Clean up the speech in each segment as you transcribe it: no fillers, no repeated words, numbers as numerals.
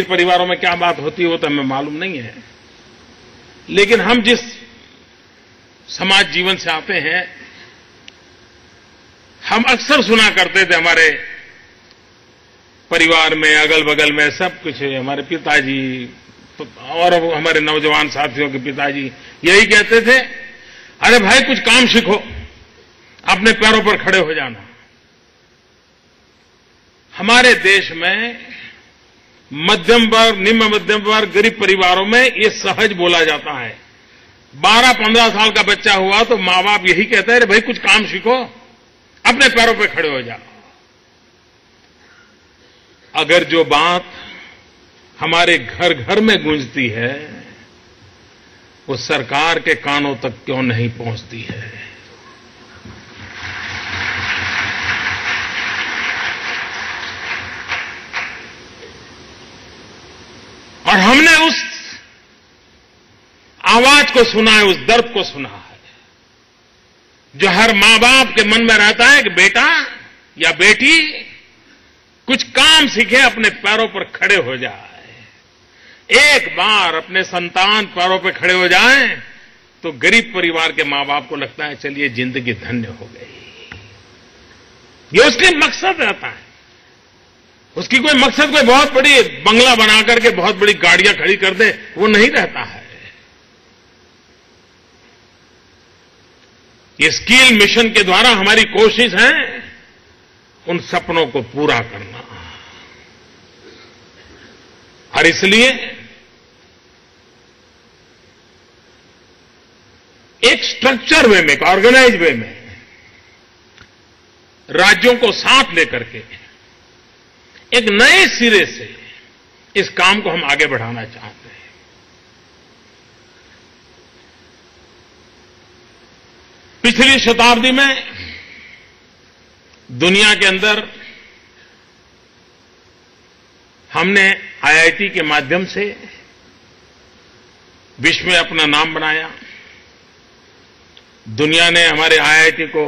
परिवारों में क्या बात होती है वो तो हमें मालूम नहीं है, लेकिन हम जिस समाज जीवन से आते हैं, हम अक्सर सुना करते थे हमारे परिवार में, अगल बगल में सब कुछ, हमारे पिताजी और हमारे नौजवान साथियों के पिताजी यही कहते थे, अरे भाई कुछ काम सीखो, अपने पैरों पर खड़े हो जाना। हमारे देश में मध्यम वर्ग, निम्न मध्यम वर्ग, गरीब परिवारों में ये सहज बोला जाता है। 12-15 साल का बच्चा हुआ तो मां बाप यही कहते हैं, अरे भाई कुछ काम सीखो, अपने पैरों पर खड़े हो जाओ। अगर जो बात हमारे घर घर में गूंजती है वो सरकार के कानों तक क्यों नहीं पहुंचती है? और हमने उस आवाज को सुना है, उस दर्द को सुना है जो हर मां बाप के मन में रहता है कि बेटा या बेटी कुछ काम सीखे, अपने पैरों पर खड़े हो जाए। एक बार अपने संतान पैरों पर खड़े हो जाए तो गरीब परिवार के मां बाप को लगता है चलिए जिंदगी धन्य हो गई। ये उसके मकसद रहता है। उसकी कोई मकसद कोई बहुत बड़ी बंगला बना करके बहुत बड़ी गाड़ियां खड़ी कर दे, वो नहीं रहता है। ये स्किल मिशन के द्वारा हमारी कोशिश है उन सपनों को पूरा करना, और इसलिए एक स्ट्रक्चर वे में, एक ऑर्गेनाइज वे में राज्यों को साथ लेकर के एक नए सिरे से इस काम को हम आगे बढ़ाना चाहते हैं। पिछली शताब्दी में दुनिया के अंदर हमने आईआईटी के माध्यम से विश्व में अपना नाम बनाया। दुनिया ने हमारे आईआईटी को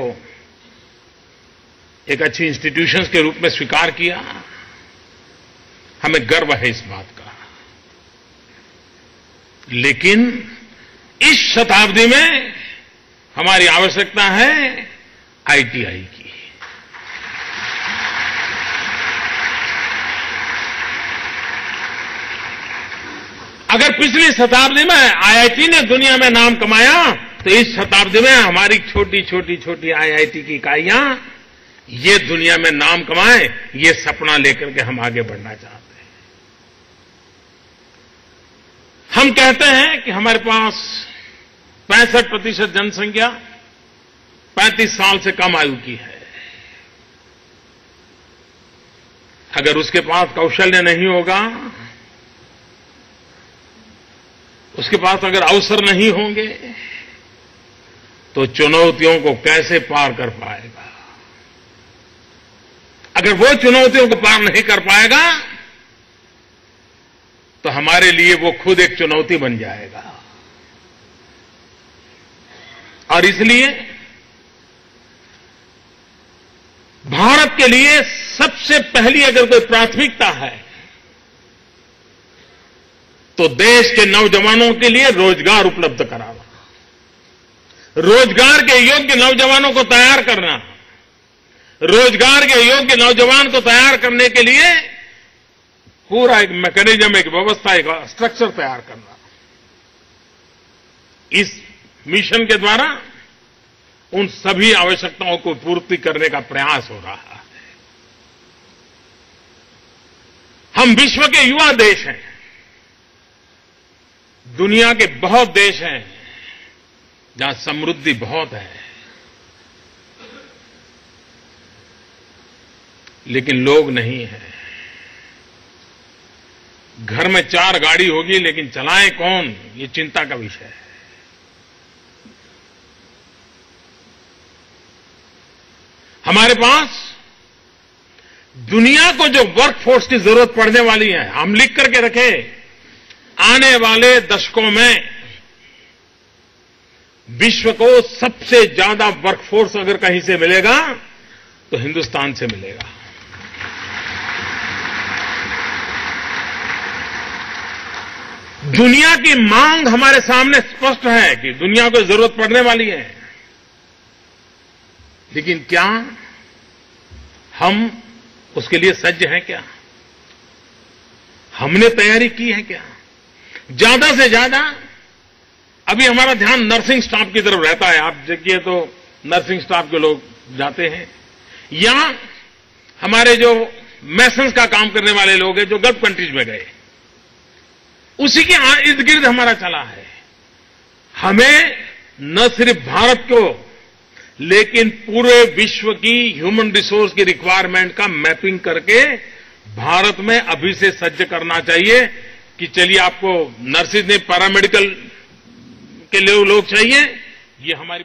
एक अच्छी इंस्टीट्यूशंस के रूप में स्वीकार किया। हमें गर्व है इस बात का। लेकिन इस शताब्दी में हमारी आवश्यकता है आईटीआई की। अगर पिछली शताब्दी में आईआईटी ने दुनिया में नाम कमाया तो इस शताब्दी में हमारी छोटी छोटी छोटी आईआईटी की इकाइयां ये दुनिया में नाम कमाएं, ये सपना लेकर के हम आगे बढ़ना चाहते हैं। हम कहते हैं कि हमारे पास 65% जनसंख्या 35 साल से कम आयु की है। अगर उसके पास कौशल्य नहीं होगा, उसके पास अगर अवसर नहीं होंगे तो चुनौतियों को कैसे पार कर पाएगा? अगर वो चुनौतियों को पार नहीं कर पाएगा तो हमारे लिए वो खुद एक चुनौती बन जाएगा। और इसलिए भारत के लिए सबसे पहली अगर कोई प्राथमिकता है तो देश के नौजवानों के लिए रोजगार उपलब्ध कराना, रोजगार के योग्य नौजवानों को तैयार करना, रोजगार के योग्य नौजवान को तैयार करने के लिए पूरा एक मैकेनिज्म, एक व्यवस्था, एक स्ट्रक्चर तैयार करना। इस मिशन के द्वारा उन सभी आवश्यकताओं को पूर्ति करने का प्रयास हो रहा है। हम विश्व के युवा देश हैं। दुनिया के बहुत देश हैं जहां समृद्धि बहुत है, लेकिन लोग नहीं हैं। घर में 4 गाड़ी होगी लेकिन चलाए कौन, ये चिंता का विषय है। हमारे पास दुनिया को जो वर्कफोर्स की जरूरत पड़ने वाली है, हम लिख करके रखे, आने वाले दशकों में विश्व को सबसे ज्यादा वर्कफोर्स अगर कहीं से मिलेगा तो हिंदुस्तान से मिलेगा। दुनिया की मांग हमारे सामने स्पष्ट है कि दुनिया को जरूरत पड़ने वाली है, लेकिन क्या हम उसके लिए सज्ज हैं? क्या हमने तैयारी की है? क्या ज्यादा से ज्यादा अभी हमारा ध्यान नर्सिंग स्टाफ की तरफ रहता है। आप देखिए तो नर्सिंग स्टाफ के लोग जाते हैं, या हमारे जो मेसन्स का काम करने वाले लोग हैं जो गल्फ कंट्रीज में गए, उसी के इर्द गिर्द हमारा चला है। हमें न सिर्फ भारत को लेकिन पूरे विश्व की ह्यूमन रिसोर्स की रिक्वायरमेंट का मैपिंग करके भारत में अभी से सज्ज करना चाहिए कि चलिए आपको नर्सिस ने पैरामेडिकल के लिए लोग चाहिए, ये हमारी